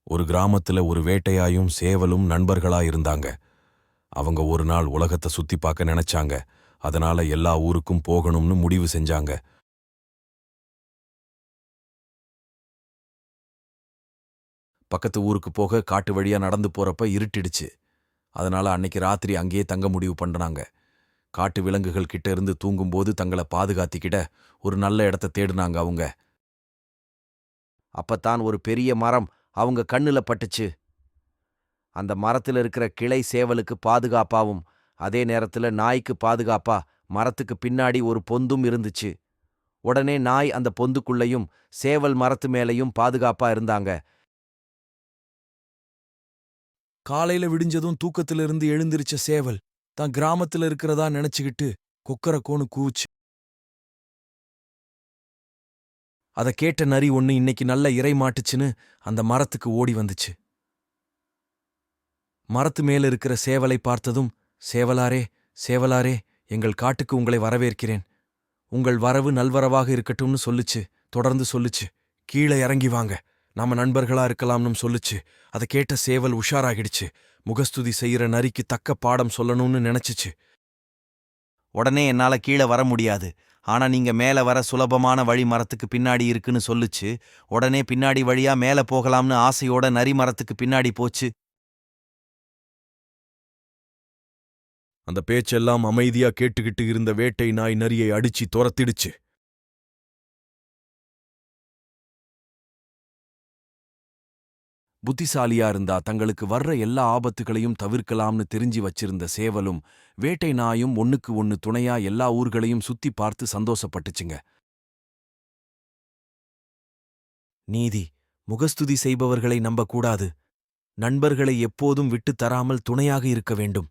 ஒரு கிராமத்துல ஒரு வேட்டையாயும் சேவலும் நண்பர்களா இருந்தாங்க. அவங்க ஒரு நாள் உலகத்தை சுத்தி பார்க்க நினைச்சாங்க. அதனால எல்லா ஊருக்கும் போகணும்னு முடிவு செஞ்சாங்க. பக்கத்து ஊருக்கு போக காட்டு வழியா நடந்து போறப்ப இருட்டிடுச்சு. அதனால அன்னைக்கு ராத்திரி அங்கேயே தங்க முடிவு பண்ணாங்க. காட்டு விலங்குகள் கிட்ட இருந்து தூங்கும்போது தங்களை பாதுகாத்திக்கிட ஒரு நல்ல இடத்த தேடினாங்க அவங்க. அப்பத்தான் ஒரு பெரிய மரம் அவங்க கண்ணுல பட்டுச்சு. அந்த மரத்துல இருக்கிற கிளை சேவலுக்கு பாதுகாப்பாவும், அதே நேரத்துல நாய்க்கு பாதுகாப்பா மரத்துக்கு பின்னாடி ஒரு பொந்தும் இருந்துச்சு. உடனே நாய் அந்த பொந்துக்குள்ளயும், சேவல் மரத்து மேலயும் பாதுகாப்பா இருந்தாங்க. காலையில விடிஞ்சதும் தூக்கத்திலிருந்து எழுந்திருச்ச சேவல் தான் கிராமத்துல இருக்கிறதா நினைச்சுக்கிட்டு கொக்கரக்கோன்னு கூவுச்சு. அத கேட்ட நரி ஒண்ணு இன்னைக்கு நல்ல இரை மாட்டுச்சுன்னு அந்த மரத்துக்கு ஓடி வந்துச்சு. மரத்து மேல இருக்கிற சேவலை பார்த்ததும், சேவலாரே, சேவலாரே, எங்கள் காட்டுக்கு உங்களை வரவேற்கிறேன். உங்கள் வரவு நல்வரவாக இருக்கட்டும்னு சொல்லுச்சு. தொடர்ந்து சொல்லுச்சு, கீழே இறங்கி வாங்க, நாம நண்பர்களா இருக்கலாம்னு சொல்லுச்சு. அதை கேட்ட சேவல் உஷாராகிடுச்சு. முகஸ்துதி செய்யற நரிக்கு தக்க பாடம் சொல்லணும்னு நினைச்சுச்சு. உடனே என்னால கீழே வர முடியாது, ஆனா நீங்க மேல வர சுலபமான வழி மரத்துக்கு பின்னாடி இருக்குன்னு சொல்லுச்சு. உடனே பின்னாடி வழியா மேல போகலாம்னு ஆசையோட நரி மரத்துக்கு பின்னாடி போச்சு. அந்த பேச்செல்லாம் அமைதியா கேட்டுக்கிட்டு இருந்த வேட்டை நாய் நரியை அடிச்சு துரத்திடுச்சு. புத்திசாலியா இருந்தா தங்களுக்கு வர்ற எல்லா ஆபத்துகளையும் தவிர்க்கலாம்னு தெரிஞ்சு வச்சிருந்த சேவலும் வேட்டை நாயும் ஒண்ணுக்கு ஒண்ணு துணையா எல்லா ஊர்களையும் சுத்தி பார்த்து சந்தோஷப்பட்டுச்சுங்க. நீதி: முகஸ்துதி செய்பவர்களை நம்பக்கூடாது. நண்பர்களை எப்போதும் விட்டுத் தராமல் துணையாக இருக்க வேண்டும்.